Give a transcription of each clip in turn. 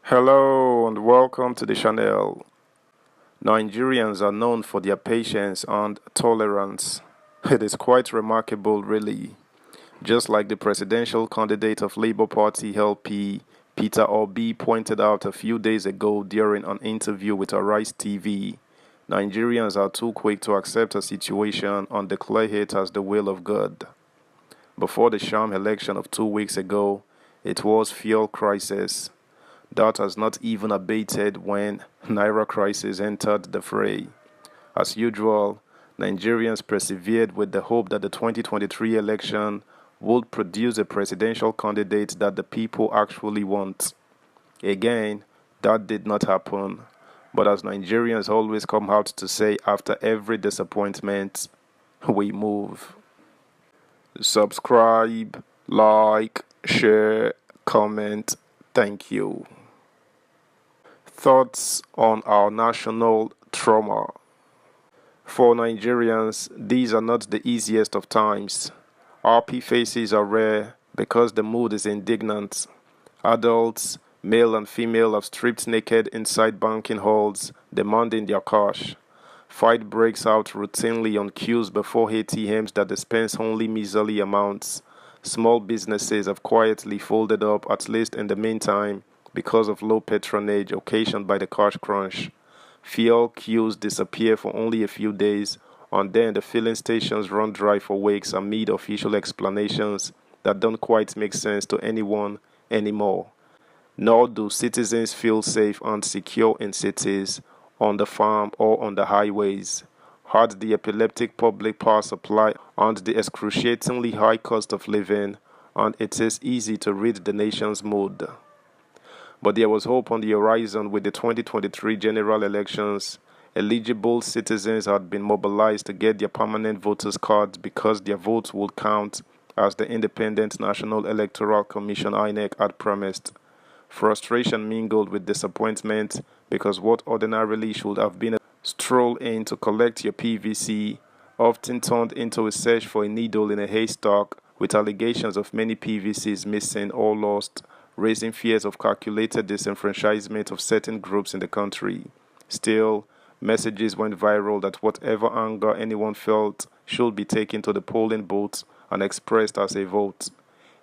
Hello and welcome to the channel. Nigerians are known for their patience and tolerance. It is quite remarkable, really. Just like the presidential candidate of Labour Party LP, Peter Obi, pointed out a few days ago during an interview with Arise TV, Nigerians are too quick to accept a situation and declare it as the will of God. Before the sham election of 2 weeks ago, it was fuel crisis. That has not even abated when Naira crisis entered the fray. As usual, Nigerians persevered with the hope that the 2023 election would produce a presidential candidate that the people actually want. Again, that did not happen. But as Nigerians always come out to say after every disappointment, we move. Subscribe, like, share, comment. Thank you. Thoughts on our national trauma. For Nigerians, these are not the easiest of times. RP faces are rare because the mood is indignant. Adults, male and female, have stripped naked inside banking halls, demanding their cash. Fight breaks out routinely on queues before ATMs that dispense only measly amounts. Small businesses have quietly folded up, at least in the meantime, because of low patronage occasioned by the cash crunch. Fuel queues disappear for only a few days, and then the filling stations run dry for weeks amid official explanations that don't quite make sense to anyone anymore. Nor do citizens feel safe and secure in cities, on the farm, or on the highways. Had the epileptic public power supply and the excruciatingly high cost of living, and it is easy to read the nation's mood. But there was hope on the horizon with the 2023 general elections. Eligible citizens had been mobilized to get their permanent voters' cards because their votes would count, as the Independent National Electoral Commission (INEC) had promised. Frustration mingled with disappointment because what ordinarily should have been a stroll in to collect your PVC often turned into a search for a needle in a haystack, with allegations of many PVCs missing or lost, raising fears of calculated disenfranchisement of certain groups in the country. Still, messages went viral that whatever anger anyone felt should be taken to the polling booths and expressed as a vote.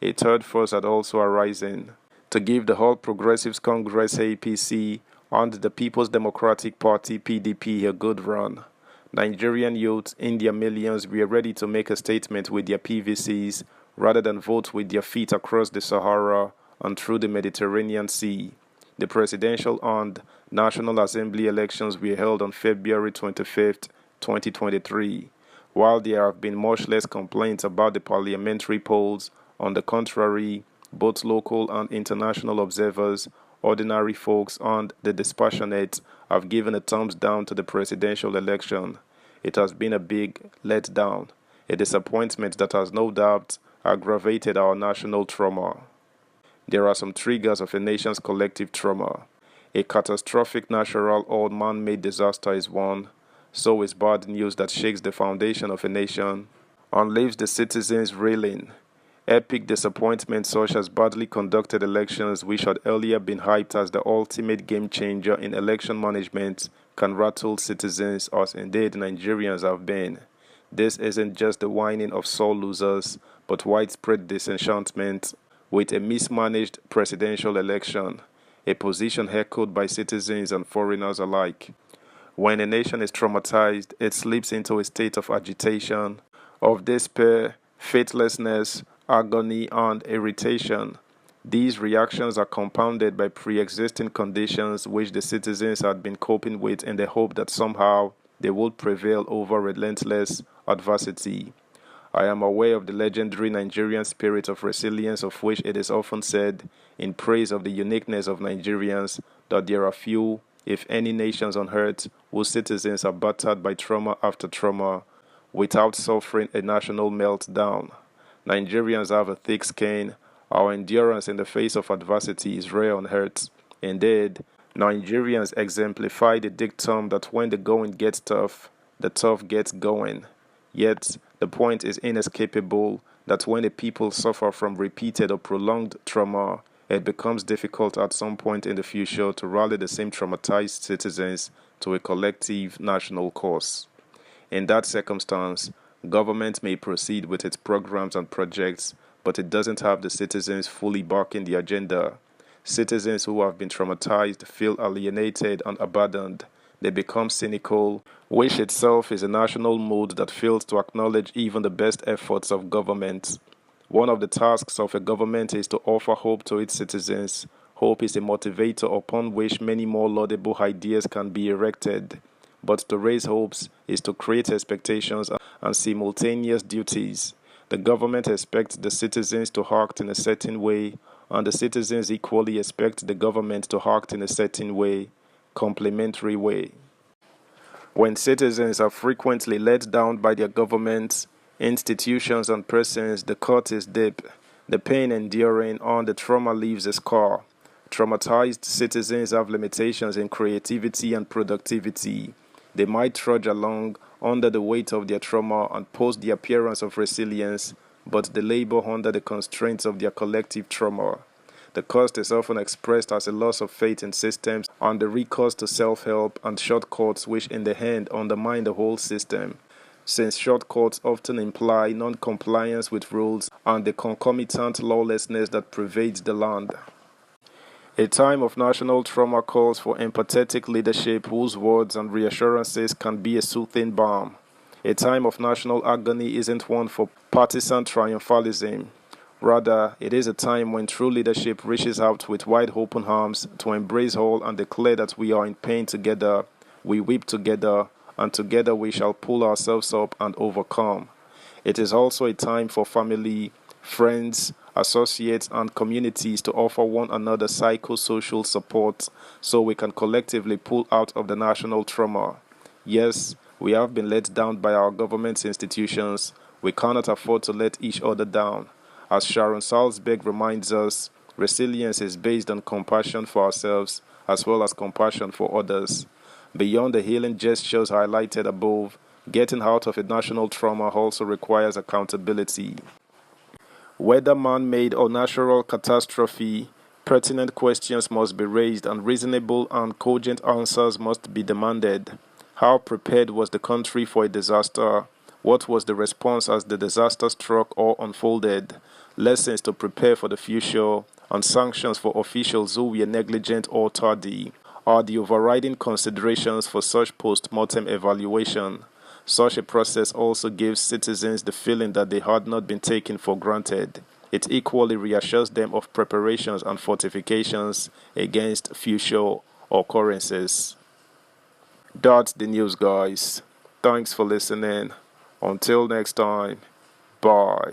A third force had also arisen to give the All Progressives Congress APC and the People's Democratic Party PDP a good run. Nigerian youth in their millions were ready to make a statement with their PVCs rather than vote with their feet across the Sahara and through the Mediterranean Sea. The presidential and National Assembly elections were held on February 25, 2023. While there have been much less complaints about the parliamentary polls, on the contrary, both local and international observers, ordinary folks, and the dispassionate have given a thumbs down to the presidential election. It has been a big letdown, a disappointment that has no doubt aggravated our national trauma. There are some triggers of a nation's collective trauma. A catastrophic natural or man-made disaster is one. So is bad news that shakes the foundation of a nation and leaves the citizens reeling. Epic disappointments such as badly conducted elections, which had earlier been hyped as the ultimate game changer in election management, can rattle citizens, as indeed Nigerians have been. This isn't just the whining of sore losers, but widespread disenchantment with a mismanaged presidential election, a position echoed by citizens and foreigners alike. When a nation is traumatized, it slips into a state of agitation, of despair, faithlessness, agony, and irritation. These reactions are compounded by pre-existing conditions which the citizens had been coping with in the hope that somehow they would prevail over relentless adversity. I am aware of the legendary Nigerian spirit of resilience, of which it is often said, in praise of the uniqueness of Nigerians, that there are few, if any, nations on earth whose citizens are battered by trauma after trauma without suffering a national meltdown. Nigerians have a thick skin. Our endurance in the face of adversity is rare on earth. Indeed, Nigerians exemplify the dictum that when the going gets tough, the tough gets going. Yet, the point is inescapable that when a people suffer from repeated or prolonged trauma, it becomes difficult at some point in the future to rally the same traumatized citizens to a collective national cause. In that circumstance, government may proceed with its programs and projects, but it doesn't have the citizens fully backing the agenda. Citizens who have been traumatized feel alienated and abandoned. They become cynical, which itself is a national mood that fails to acknowledge even the best efforts of government. One of the tasks of a government is to offer hope to its citizens. Hope is a motivator upon which many more laudable ideas can be erected. But to raise hopes is to create expectations and simultaneous duties. The government expects the citizens to act in a certain way, and the citizens equally expect the government to act in a certain way, complementary way. When citizens are frequently let down by their governments, institutions, and persons, the cut is deep. The pain enduring and the trauma leaves a scar. Traumatized citizens have limitations in creativity and productivity. They might trudge along under the weight of their trauma and post the appearance of resilience, but they labor under the constraints of their collective trauma. The cost is often expressed as a loss of faith in systems and the recourse to self-help and shortcuts which in the end undermine the whole system, since shortcuts often imply non-compliance with rules and the concomitant lawlessness that pervades the land. A time of national trauma calls for empathetic leadership whose words and reassurances can be a soothing balm. A time of national agony isn't one for partisan triumphalism. Rather, it is a time when true leadership reaches out with wide open arms to embrace all and declare that we are in pain together, we weep together, and together we shall pull ourselves up and overcome. It is also a time for family, friends, associates, and communities to offer one another psychosocial support so we can collectively pull out of the national trauma. Yes, we have been let down by our government's institutions. We cannot afford to let each other down. As Sharon Salzberg reminds us, resilience is based on compassion for ourselves as well as compassion for others. Beyond the healing gestures highlighted above, getting out of a national trauma also requires accountability. Whether man-made or natural catastrophe, pertinent questions must be raised and reasonable and cogent answers must be demanded. How prepared was the country for a disaster? What was the response as the disaster struck or unfolded? Lessons to prepare for the future and sanctions for officials who were negligent or tardy are the overriding considerations for such post-mortem evaluation. Such a process also gives citizens the feeling that they had not been taken for granted. It equally reassures them of preparations and fortifications against future occurrences. That's the news, guys. Thanks for listening. Until next time, bye.